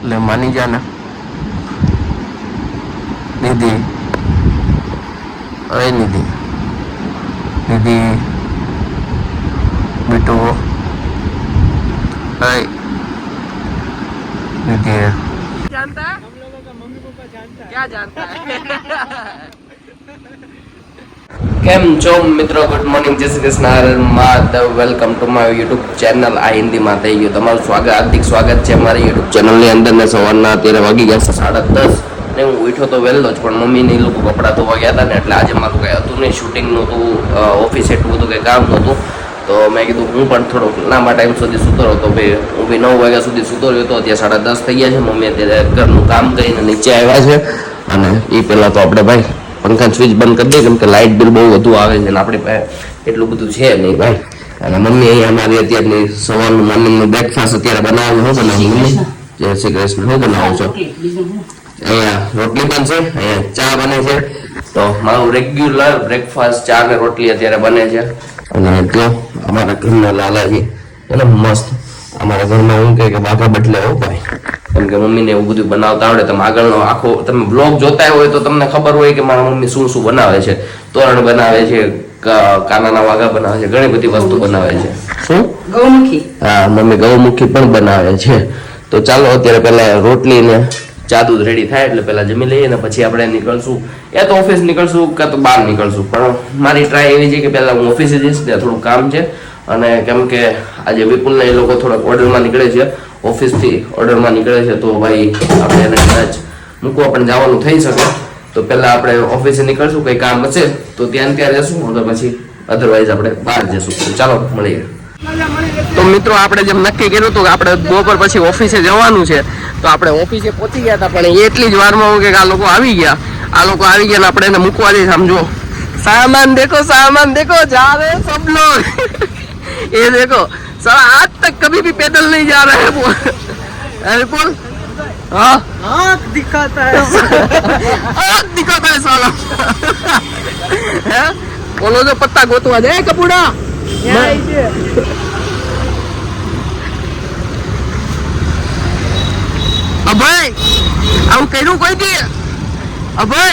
ले मानी जाना निधि अरे निधि निधि बेटो अरे निधि जानता है हम लोगों का मम्मी पापा जानता है क्या जानता है કેમ છો મિત્રો ગુડ મોર્નિંગ જય Shri Krishna Madhav welcome to my YouTube channel આ હિન્દીમાં થઈ ગયું તમારું સ્વાગત હાર્દિક સ્વાગત છે મારી યુટ્યુબ ચેનલની અંદર ને સવારના અત્યારે વાગી ગયા છે 10:30 ને હું ઉઠ્યો તો વહેલો જ પણ મમ્મીને એ લોકો કપડાં ધોવા ગયા હતા ને એટલે આજે મારું કંઈ હતું નહીં શૂટિંગનું હતું ઓફિસ એટલું બધું કંઈ કામ નહોતું તો મેં કીધું હું પણ થોડોક લાંબા ટાઈમ સુધી સૂતો હતો ભાઈ હું બી 9 વાગ્યા સુધી સૂતો રહ્યો હતો અત્યારે 10:30 થઈ ગયા છે મમ્મી અત્યારે ઘરનું કામ કરીને નીચે આવ્યા છે અને એ પહેલાં તો આપણે ભાઈ પંખા સ્વિચ બંધ કરી દે કેમ કે લાઇટ બિલ બહુ વધુ આવે છે ને આપણી પાસે એટલું બધું છે નહીં ભાઈ અને મમ્મી અહીંયા અમારી અત્યારની સવારનું મોર્નિંગનું બ્રેકફાસ્ટ અત્યારે બનાવ્યું શું બનાવ્યું મમ્મી જય શ્રી કૃષ્ણ શું બનાવો છો અહીંયા રોટલી બનશે અહીંયા ચા બને છે તો મારું રેગ્યુલર બ્રેકફાસ્ટ ચા ને રોટલી અત્યારે બને છે અને જો અમારા ઘરના લાલાજી એને મસ્ત અમારા ઘરમાં હું કે બાઘા બદલે હો ભાઈ કેમ કે મમ્મીને એવું બધું બનાવતા આવડે તમે આગળનો આખો તમે બ્લોગ જોતા હોય તો તમને ખબર હોય કે મારા મમ્મી શું શું બનાવે છે તોરણ બનાવે છે કાનાના વાઘા બનાવે છે ઘણી બધી વસ્તુ બનાવે છે શું ગૌમુખી હા મમ્મી ગૌમુખી પણ બનાવે છે તો ચાલો અત્યારે પહેલા રોટલી ને ચા દૂધ રેડી થાય એટલે પહેલા જમી લઈએ ને પછી આપણે નીકળશું યા તો ઓફિસ નીકળશું કાં તો બહાર નીકળશું પણ મારી ટ્રાય એવી છે કે પહેલા હું ઓફિસે જઈશ ને થોડું કામ છે અને કેમ કે આજે વિપુલને એ લોકો થોડાક ઓર્ડરમાં નીકળે છે ઓફિસથી ઓર્ડરમાં નીકળે છે તો ભાઈ આપણે એને કદાચ મૂકવા પણ જવાનું થઈ શકે તો પહેલાં આપણે ઓફિસે નીકળશું કંઈ કામ હશે તો ત્યાં રહેશું અગર પછી અધરવાઇઝ આપણે બહાર જઈશું ચાલો મળીએ તો મિત્રો આપણે જેમ નક્કી કર્યું હતું કે આપણે બપોર પછી ઓફિસે જવાનું છે તો આપણે ઓફિસે પહોંચી ગયા હતા પણ એટલી જ વારમાં હું કે આ લોકો આવી ગયા ને આપણે એને મૂકવા જઈએ સમજો सामान देखो जा रहे हैं सब लोग ये देखो साला आज तक कभी भी पैदल नहीं जा रहे हैं बोल हाँ आँख दिखाता है साला बोलो जो पत्ता गोतवा जाए कपूड़ा अभय આવું કર્યું કોઈ દી અભય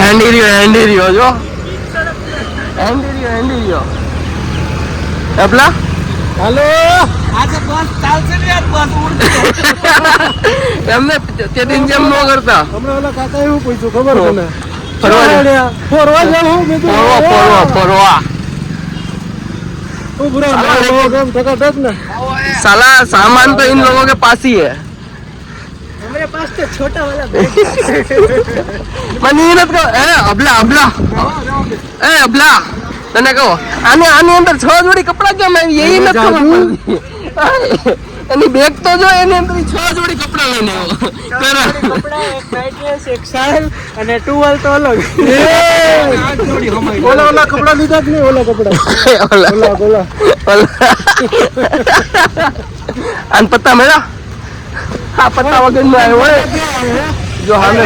એન્ડી રહ્યો જો એન્ડી રહ્યો આપલા હેલો આજે બસ ચાલશે ને યાર બસ ઉડતી એમને તે દિન જેમ નો કરતા હમણાં ઓલા કાકા એવું પૂછ્યું ખબર તને ફરવા જાવ મે તો ફરવા ओ बुरा काम टकाटक ना साला सामान तो इन लोगों के पास ही है हमारे पास तो छोटा वाला बैग मनीरत को अबला तने કહો આની અંદર 6 જોડી કપડા કેમ આવી એ નથી ખબર પડતી એની બેગ તો જો એની અંદર 6 જોડી કપડા લઈને આવ્યો કપડા એક નાઈટ ડ્રેસ એક શાલ અને ટુવાલ તો અલગ 8 જોડી હમાઈ ઓલા કપડા લીધા જ નહીં ઓલા કપડા ઓલા આન પત્તા મેળા આ પત્તા વગર નો આવ્યો હોય જો હમે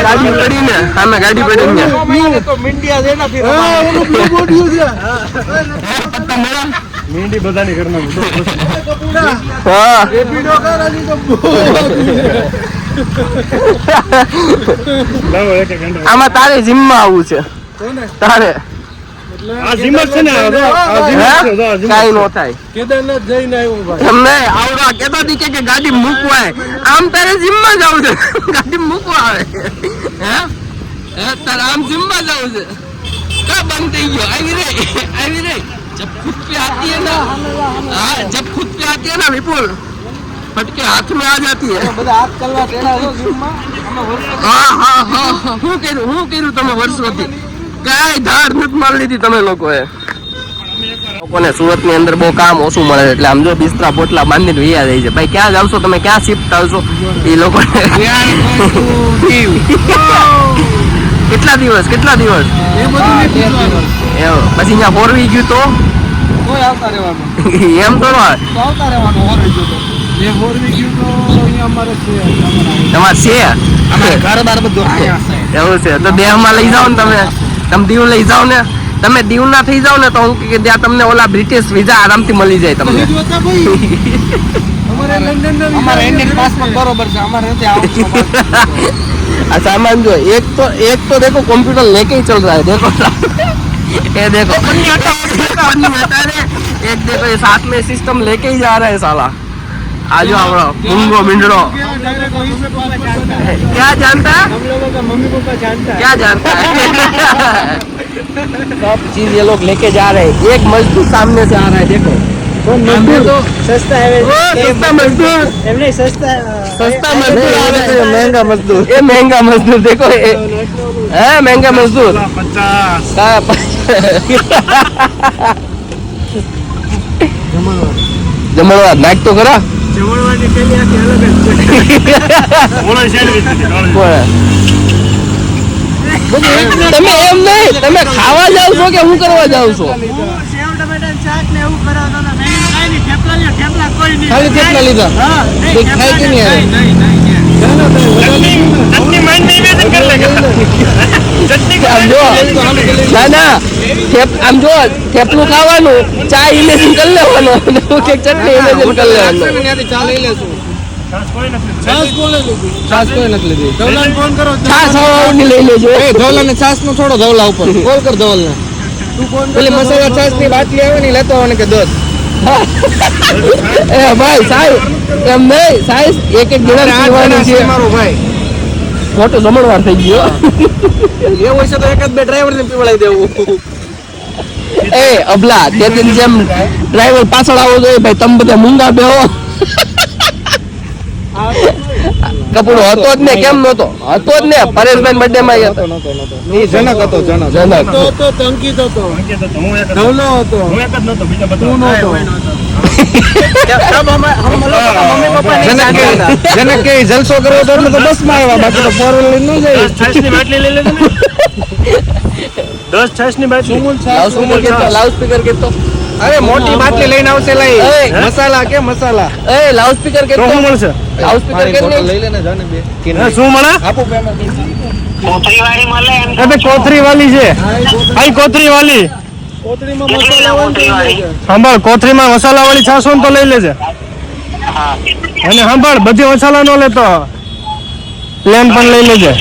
ગાડી પડીને તો મિંડિયા દેના ફિર ઓલો બોડિયો છે પત્તા મેળા મીંડી બધાની ઘરમાં હા એ પીડો કરાની તો લાવો એક ઘંટો આમાં તારે જીમમાં આવવું છે કોને તારે આ જીમ છે ને આ જીમ છે કાઈ નો થાય કેદારનાથ જઈને આવ્યો ભાઈ તમને આવડા કેતો દી કે ગાડી મૂકવાય આમ તારે જીમમાં જાવું છે ગાડી મૂકવા આવે હે તારે આમ જીમમાં જાવું છે કા બંધ થઈ ગયો આવી રે जब खुद पे आती है ना हाँ जब खुद पे आती है ना विपुल फटके हाथ में आ जाती है બધા હાથ કલવા ટેડા છો જીમમાં અમે વર્ષો હા હું કર્યું તમે વર્ષોથી કાઈ ધાડ નથી મારી લીધી તમે લોકોએ લોકોને સુરત ની અંદર બહુ કામ ઓછું મળે છે એટલે આમ જો બિસ્તરા પોટલા બાંધીને વૈયા જાય છે ભાઈ ક્યાં જાવશો તમે ક્યાં શિફ્ટ આવશો એ લોકો કેટલા દિવસ એ બધું પછી અહીંયા ફોરવી ગયું તો કોઈ આવતા રહેવાનું એમ તો આવતા રહેવાનું ફોરવી ગયું તો એ ફોરવી ગયું તો અહીંયા અમારે છે તમારે છે અમારે ઘર બાર બધું એવું છે તો દેહમાં લઈ જાઓ ને તમે દીવ લઈ જાઓ ને તમે દીવના થઈ જાવ ને તો હું કે ત્યાં તમને ઓલા બ્રિટિશ વિઝા આરામથી મળી જાય તમને. અમારે ઇન્ડિયન પાસપોર્ટ બરોબર છે, અમારે નથી આવતું. આ સાमान जो एक तो देखो कंप्यूटर लेके ही चल रहा है, देखो ये देखो एक देखो ये साथ में सिस्टम लेके ही जा रहा है साला. आज हमारा मुंगो मिंडरो क्या जानता है, हम लोगों का मम्मी पापा जानता है. क्या जानता है. सब चीज ये लोग लेके जा रहे हैं. एक मजदूर सामने से आ रहा है, देखो मजदूर तो सस्ता है. सस्ता मजदूर, नहीं सस्ता मजदूर आ रहा है. महंगा मजदूर. ये महंगा मजदूर देखो, है महंगा मजदूर. जमणवार नाक तो करा. જમણવાની પેલી આખી અલગ જ છે. તમે એમ નહીં, તમે ખાવા જાવ છો કે હું કરવા જાવ છો? સેવ ટમેટા શાક ને એવું કરાવતો ને મેં કાઈ નહીં, થેપલા કોઈ નહીં. ખાલી થેપલા લીધા? હા, કોઈ ખાય કે નહીં આવે? ચટણી માઇન નિવેદન કરી લે. ચટણી આમ જો, ના આમ જો, થેપલું ખાવાનું, ચા ઇમેજિન કરી લેવાનું, કે ચટણી ઇમેજિન કરી લેવાનું. ચા લઈ લેશું. છાસ કોઈ નથી લીધી. ધવલાને ફોન કરો. છાસ હવાની લઈ લેજો. ધવલાને છાસ નો થોડો ધવલા ઉપર કોલ કર. ધવલને પેલી મસાલા છાસ ની બાટલી આવે ને લેતો આવને કે દસ. એ ભાઈ સાહેબ એમ નહીં, સાહેબ એક ગિલાસ પીવાનું છે. મારો ભાઈ મોટો જમણવાર થઈ ગયો. એવું હશે તો એકાદ બે ડ્રાઈવર ને પીવડાવી દેવું. એ અબલા તેની જેમ ડ્રાઈવર પાછળ આવો જોઈએ ભાઈ, તમે બધા મૂંગા બેહો. કપડો હતો જ ને, કેમ નતો? હતો જ ને, પરેશભાઈ બર્થડે માં ગયા હતા. એ જનક હતો. જનક હતો, અંકિત હતો, ધવલો હતો, હું એક જ નતો, બીજા બધા તું નતો. જનક કે જલસો કરવો તો એટલે તો બસ માં આવ્યા, બાકી તો ફોર વ્હીલર લઈને ન જાય. 6 ની બાટલી લઈ લેજો ને. 10 6 ની બાટલી. લાઉડ સ્પીકર કેતો, અરે મોટી બાટલી લઈને આવશે. લઈ મસાલા કે મસાલા. એ લાઉડ સ્પીકર કેતો, શું મળશે? લાઉડ સ્પીકર કે નહીં લઈ લેને જાને બે. શું મળે? આપો પેમેન્ટ. અબે કોથરી વાલી છે. આઈ કોથરી વાલી. કોથળીમાં મસાલા હોય તો લઈ લેજો. સાંભળ, કોથરીમાં મસાલા વાળી છાશ હોય ને તો લઈ લેજે. અને સાંભળ, બધી મસાલા નો લેતો, પ્લેન પણ લઈ લેજે.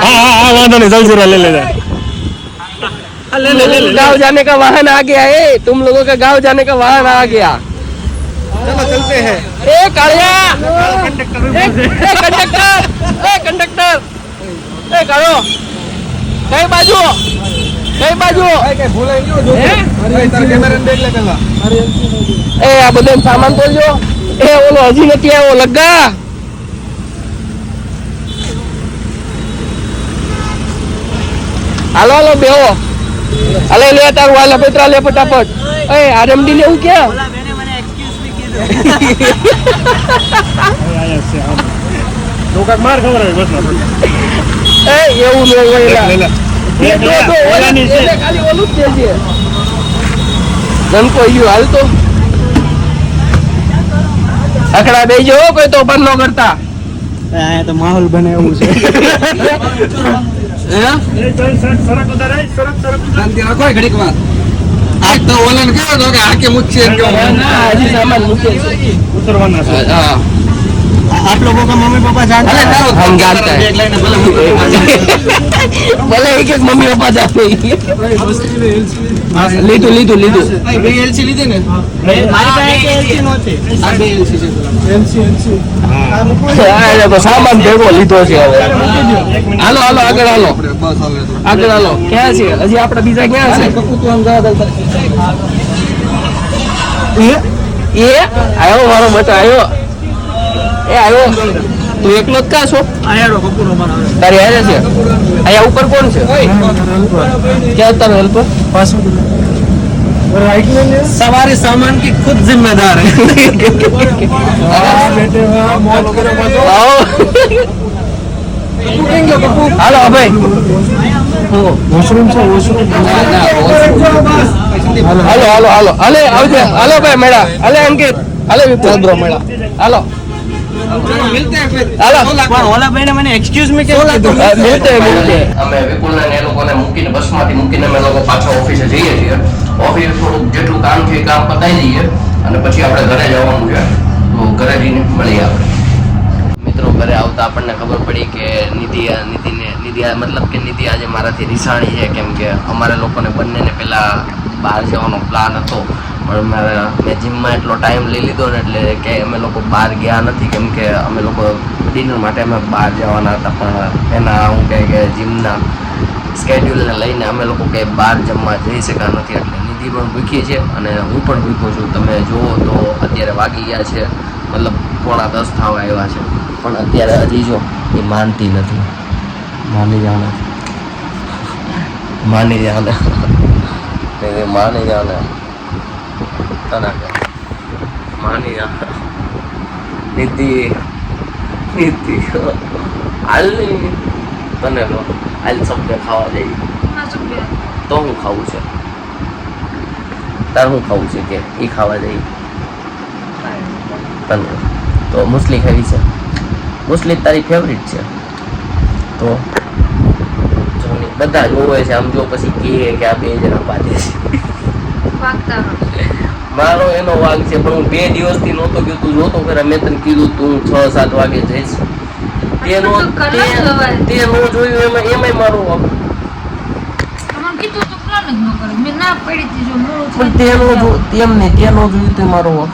હા વાંધો નહીં, જલજીરા લઈ લેજે. गाँव जाने का वाहन आ गया है, तुम लोगों का गाँव जाने का वाहन आ गया. चलो चलते हैं. ए कालिया, कंडक्टर, ए कालो, कई बाजू કઈ ભૂલાઈ ગયો જો. અરે તાર કેમેરા દેખ લે પેલા. એ આ બધું સામાન તોલજો. એ ઓલો હજી નથી આવ્યો, લગા. હાલો બેહો. અલે લે તારું વાલા પેટ્રા લે ફટાફટ. એ આરએમડી લેવું ક્યાં? લોકા માર ખબર હોય બસમાં. એ એવું ન હોય. લે ખાલી ઓલું જ છે. જનકો યું હાલ તો અખડા બેજો, કોઈ તો બંધ ન કરતા. અહીંયા તો માહોલ બને એવું છે. સરક ઉતારે, સરક. શાંતિ રાખો ઘડીક વાર. આજ તો ઓલન કયો તો કે આકે મુચ્છે એમ કહો. ના, હજી સામાન મૂકે છે. ઉતરવાના છે. હા, आप लोगों का मम्मी पापा जानते हैं? हम जानते हैं. ભલે એક એક મમ્મી પપ્પા જાતે લીધું ભાઈ બે એલસી લીધી ને? મારી પાસે એલસી નહોતી. આ બે એલસી છે. એલસી. હા, એ તો સામાન ભેગો લીધો છે હવે. હાલો આગળ હાલો. બસ હવે તો. આગળ હાલો. ક્યાં છે હજી આપણે બીજા ક્યાં છે? કપૂ તું આમ જા દલતા. એ આવ્યો મારો બટા આવ્યો. એ આવ્યો. તું એકલો જ કા છો? આયારો કપૂરો મારો. તારી હારે છે? અહીંયા ઉપર કોણ છે? ક્યાં તારો હેલ્પર? सवारी सामान की खुद जिम्मेदार है. આવો. હાલો ભાઈ. वॉशरूम से वॉशरूम. હાલો હાલે આવજે. હાલો ભાઈ મેળા. હાલે અંકિત. હાલે વિપુલ બ્રો મેળા. હાલો चलो मिलते हैं फिर હાલો પણ ઓલા ભાઈને મને એક્સક્યુઝ મી કેમ કીધું મિલતે અમે વિપુલને ને એ લોકોને મૂકીને બસમાંથી મૂકીને અમે લોકો પાછા ઓફિસે જઈએ છીએ. ઓફિસ થોડુંક જેટલું કામ છે એ કામ પતાવી દઈએ અને પછી આપણે ઘરે જવાનું છે. તો ઘરે જઈને મળીએ આપણે. મિત્રો ઘરે આવતા આપણને ખબર પડી કે નિધિ મતલબ કે નિધિ આજે મારાથી રિસાણી છે, કેમ કે અમારે લોકોને બંનેને પહેલા બહાર જવાનો પ્લાન હતો, પણ મેં જીમમાં એટલો ટાઈમ લઈ લીધો ને એટલે કે અમે લોકો બહાર ગયા નથી, કેમ કે અમે લોકો ડિનર માટે અમે બહાર જવાના હતા, પણ એના હું કહે કે જીમના સ્કેડ્યુલને લઈને અમે લોકો કંઈ બહાર જમવા જઈ શક્યા નથી. એટલે નિધિ પણ ભૂખી છે અને હું પણ ભૂખ્યો છું. તમે જુઓ તો અત્યારે વાગી ગયા છે મતલબ 9:45 થવા આવ્યા છે, પણ અત્યારે હજી જો એ માનતી નથી. માની જાને માની જાને તને માની જા નીતિ હાલ નહીં તને લો હાલ શબ્દ ખાવા જઈએ તો હું ખાવું છે તાર હું ખાવું છે કે એ ખાવા જઈએ તને તો મુસ્લી ખાવી છે. મુસ્લી તારી ફેવરિટ છે તો બધા જોવે છે આમ જો પછી કહે કે આ બે જણા બાજે છે. મારો એનો વાગ છે, પણ હું 2 દિવસથી નહોતો ગયો. તું જોતો ખરા મેં તને કીધું તું 6-7 વાગે જઈશ. તે નો જોયું એમાંય મારો વાગ. પણ તેનો જોયું તે મારો વાગ.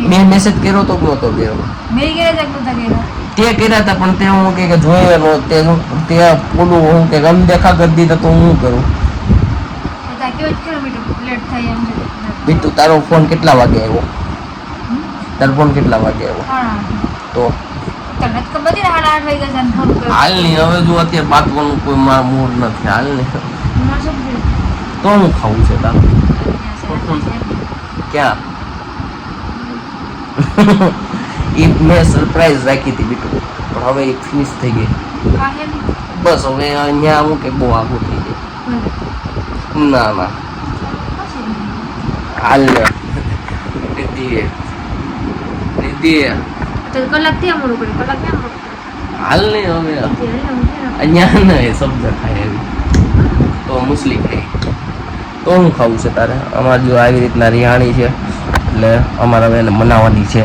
મેં મેસેજ કર્યો તો નહોતો કર્યો. તે કર્યા હતા પણ તે હું કે જોયેલો તે પોલું હું કે અનદેખા કરી દીધા તો હું કરું. બીટુ તારો ફોન કેટલા વાગે આવ્યો? તારો ફોન કેટલા વાગે આવ્યો? તો હાલ નહીં હવે જો અત્યારે બાતવાનું કોઈ મૂડ નથી. હાલ નહીં તો હું ખાવું છે તારું ક્યાં? એ મેં સરપ્રાઈઝ રાખી હતી બીટુ, પણ હવે એ ફિનિશ થઈ ગઈ. બસ હવે અહીંયા હું કે બહુ આગું થઈ જાય. ના હાલ નિધિ હાલ નહીં હવે અહીંયા ને શબ્દ ખાય એવી તો મુસ્લી ખાઈ તો હું ખાવું છે તારે? અમારે જો આવી રીતના રિહાણી છે એટલે અમારે હવે એને મનાવવાની છે.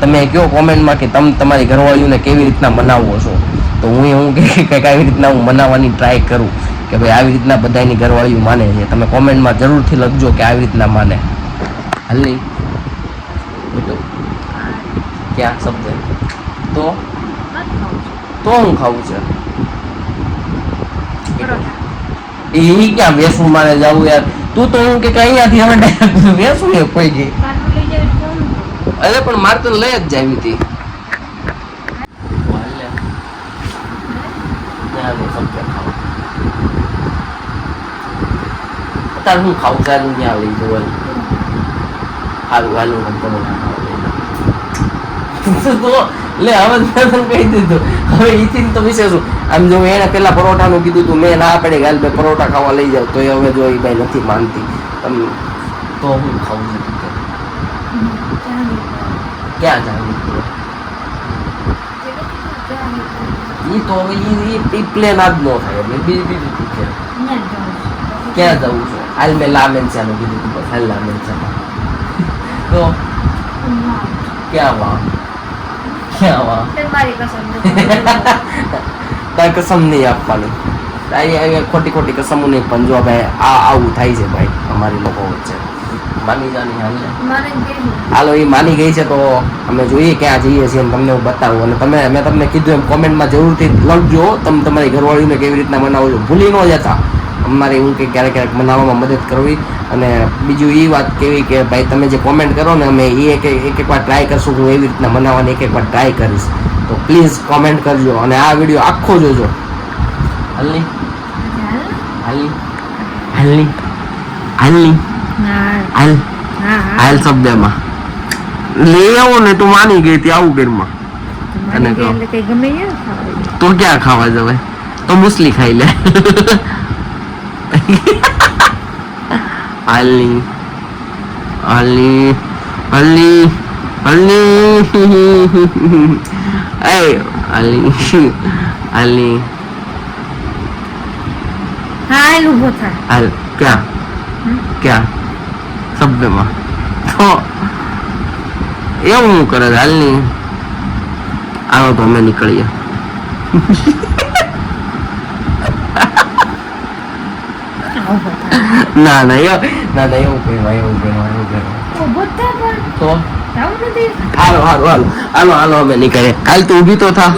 તમે કહો કોમેન્ટમાં કે તમે તમારી ઘરવાળીઓને કેવી રીતના મનાવો છો, તો હું કંઈક આવી રીતના હું મનાવવાની ટ્રાય કરું કે ભાઈ આવી રીતના બધાની ઘરવાળીઓ માને છે. તમે કોમેન્ટમાં જરૂરથી લખજો કે આવી રીતના માને. હાલ નહીં ક્યાં શબ્દ તો હું ખાવું છે એ ક્યાં વેસું મારે જવું યાર? તું તો હું કે અહીંયાથી હવે ડાયરેક્ટ વેસું ને કોઈ ગઈ. અરે પણ મારે તો લઈ જ જાવી હતી. અત્યારે હું ખાવું સારું ત્યાં લઈ જવું સારું હાલું લે હવે મેં તને કહી દીધું. હવે ઈથી તો વિશે શું? આમ જો એને પેલા પરોઠાનું કીધું તું, મેં ના પડે હાલ બે પરોઠા ખાવા લઈ જાવ, તો હવે જો એ ભાઈ નથી માનતી. તો હું ખાવું નથી. ક્યાં જવું? એ તો હવે એ પ્લેન આજ ન થાય એટલે બીજું ક્યાં જવું છે? હાલ મેં લામેન ચાનું કીધું તું, બસ હાલ લામેન ચા. તો ક્યાં વા તારી કસમ નહીં આપવાની. ખોટી કસમો નહીં, પણ જો ભાઈ આવું થાય છે ભાઈ અમારી લોકો વચ્ચે. માની જાની હાલો એ માની ગઈ છે તો અમે જોઈએ ક્યાં જઈએ છીએ તમને હું બતાવું. અને મેં તમને કીધું એમ કોમેન્ટમાં જરૂરથી લખજો તમે તમારી ઘરવાળીને કેવી રીતના મનાવો છો. ભૂલી ન જતા અમારે હું કે ક્યારેક મનાવવામાં મદદ કરવી. અને બીજું એ વાત કેવી કે ભાઈ તમે જે કોમેન્ટ કરો ને અમે એ એક વાર ટ્રાય કરશું. હું એવી રીતના મનાવવાની એક વાર ટ્રાય કરીશ, તો પ્લીઝ કોમેન્ટ કરજો અને આ વિડીયો આખો જોજો. હાલની હાલ શબ્દમાં લઈ આવો ને તું માની ગઈ હતી આવું ઘરમાં. અને તો ક્યાં ખાવા જવાય? તો મુસ્લી ખાઈ લે. હાલની Ali. Hey, Ali. Ali. હાલ ઊભો થા. હાલ ક્યાં ક્યાં શબ્દમાં તો એવું કરે છે હાલની આવો તો અમે નીકળીએ ઊભો થા. ના ના એવું કહેવાય ઊભો થા પણ તો આવું નથી. હાલો અમે નીકળીએ હાલ તું ઊભી તો થા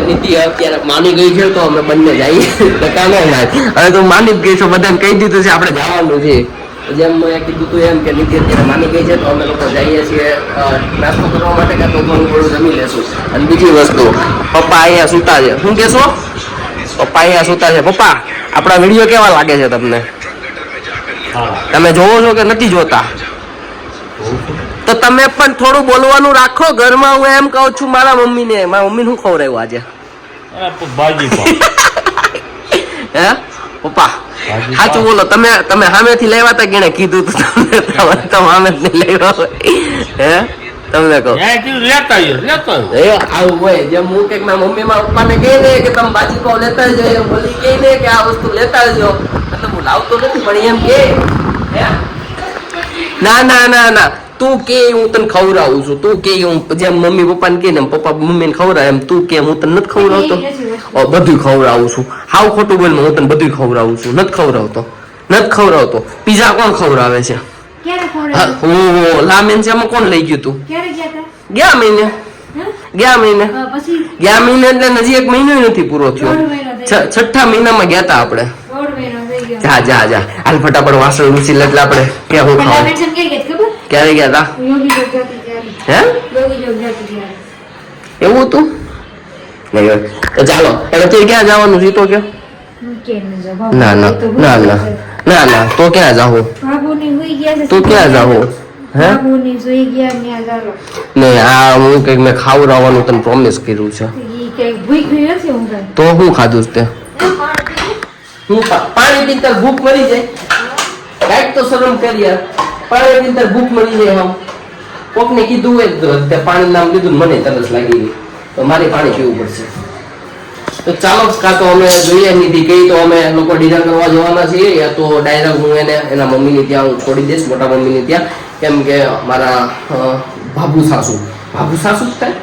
નીતિ અત્યારે માની ગઈ છે તો અમે બંને જઈએ હવે તું માની જ ગઈ છો બધાને કહી દીધું છે આપણે જવાનું છે જેમ મેં કીધું તું એમ કે નીતિ અત્યારે માની ગઈ છે તો અમે લોકો જઈએ છીએ નાસ્તો કરવા માટે કાં તો થોડું જમી લેશું અને બીજી વસ્તુ પપ્પા અહીંયા સૂતા છે શું કહેશો પપ્પા અહીંયા સૂતા છે પપ્પા આપણા વિડીયો કેવા લાગે છે તમને તમે જોવો છો કે નથી જોતા તો તમે પણ થોડું બોલવાનું રાખો ઘરમાં હું એમ કહું છું મારા મમ્મીને મારા મમ્મી શું ખવડાવ્યું આજે હે પપ્પા સાચું બોલો તમે સામેથી લેવા તા કેને કીધું તું તમે સામે જ નહીં લેવા હે તમને કહો આવું હોય જેમ હું કે મારા મમ્મી મારા પપ્પાને કહી દે કે તમે બાજી પાવ લેતા જજો બોલી કહી દે કે આ વસ્તુ લેતા જજો મતલબ હું લાવતો નથી પણ એમ કે હે ના તું કે હું તને ખવડાવું છું તું કે હું જેમ મમ્મી પપ્પાને કે ને પપ્પા મમ્મીને ખવડાવે એમ તું કે હું તને નથી ખવડાવતો બધું ખવડાવું છું હાવ ખોટું બોલ હું તને બધું ખવડાવું છું નથી ખવડાવતો પીઝા કોણ ખવડાવે છે ક્યારે ખવડાવ્યું? લામેન છે એમાં કોણ લઈ ગયું તું ક્યારે ગયા તા? ગયા મહિને પછી ગયા મહિને એટલે હજી 1 મહિનો નથી પૂરો થયો દોઢ મહિનો થઈ ગયો. 6ઠા મહિનામાં ગયા તા આપણે દોઢ મહિનો થઈ ગયો. જા હાલ ફટાફટ વાસણ લૂછી લે એટલે આપણે ક્યાં હું પેલા ખાવા વેકેશન ક્યાં ગયા ખબર? ક્યારે ગયા તા યોગી જોગ જતી ત્યારે. હે યોગી જોગ જતી ત્યારે. એવું હતું નહીં તો ચાલો એટલે તું ક્યાં જવાનું છે તો કે હું કેમ ન જાઉં? ના તો ક્યાં જાવું બાબુની હુઈ ગયા છે. તો ક્યાં જાવું હે બાબુની સુઈ ગયા ત્યાં ચાલો. નહીં આ હું કઈક મેં ખાવડાવવાનું તને પ્રોમિસ કર્યું છે ઈ કઈ ભૂખ ગઈ નથી હું કઈ. તો હું ખાધું છે તે હું પાણી પીતા ભૂખ મરી જાય કાંઈક તો શરમ કરી યાર પાણી પીતા ભૂખ મરી જાય આમ કોકને કીધું હોય તો તે પાણી નામ લીધું ને મને તરસ લાગી ગઈ તો મારે પાણી પીવું પડશે તો ચાલો કાં તો અમે જોઈએ નીતિ કઈ તો અમે લોકો ડિનર કરવા જવાના છીએ યા તો ડાયરેક્ટ હું એને એના મમ્મીની ત્યાં હું છોડી દઈશ મોટા મમ્મીની ત્યાં કેમ કે મારા બાબુ સાસુ જ થાય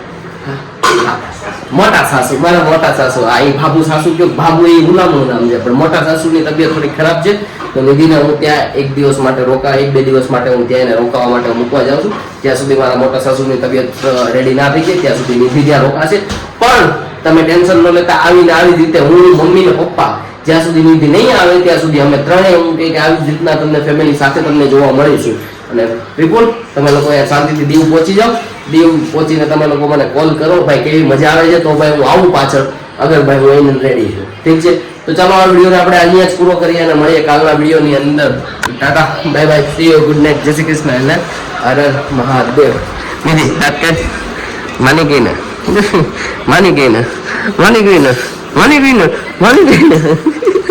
મોટા સાસુ મારા મોટા સાસુ આ એ બાબુ સાસુ કયો બાબુ એ ગુલામનું નામ છે પણ મોટા સાસુની તબિયત થોડી ખરાબ છે તો નિધિને હું ત્યાં 1 દિવસ માટે 1-2 દિવસ માટે હું ત્યાં એને રોકાવા માટે મૂકવા જાઉં છું જ્યાં સુધી મારા મોટા સાસુની તબિયત રેડી ના થઈ જાય ત્યાં સુધી નિધિ ત્યાં રોકાશે પણ તમે ટેન્શન ન લેતા આવીને આવી જ રીતે હું મમ્મી ને પપ્પા જ્યાં સુધી નિધિ નહીં આવે ત્યાં સુધી અમે ત્રણેય હું કે આવી જ રીતના તમને ફેમિલી સાથે તમને જોવા મળીશું અને વિપુલ તમે લોકો શાંતિથી દીવ પહોંચી જાઓ દીવ પહોંચીને તમે લોકો મને કોલ કરો ભાઈ કેવી મજા આવે છે તો ભાઈ હું આવું પાછળ અગર ભાઈ હું એને રેડી છું ઠીક છે તો ચાલો આ વિડીયોને આપણે અહીંયા જ પૂરો કરીએ અને મળીએ કાલના વિડીયોની અંદર Tata bye bye see you good night જય શ્રી કૃષ્ણ અને હર હર મહાદેવ નિધિ માની ગઈ ને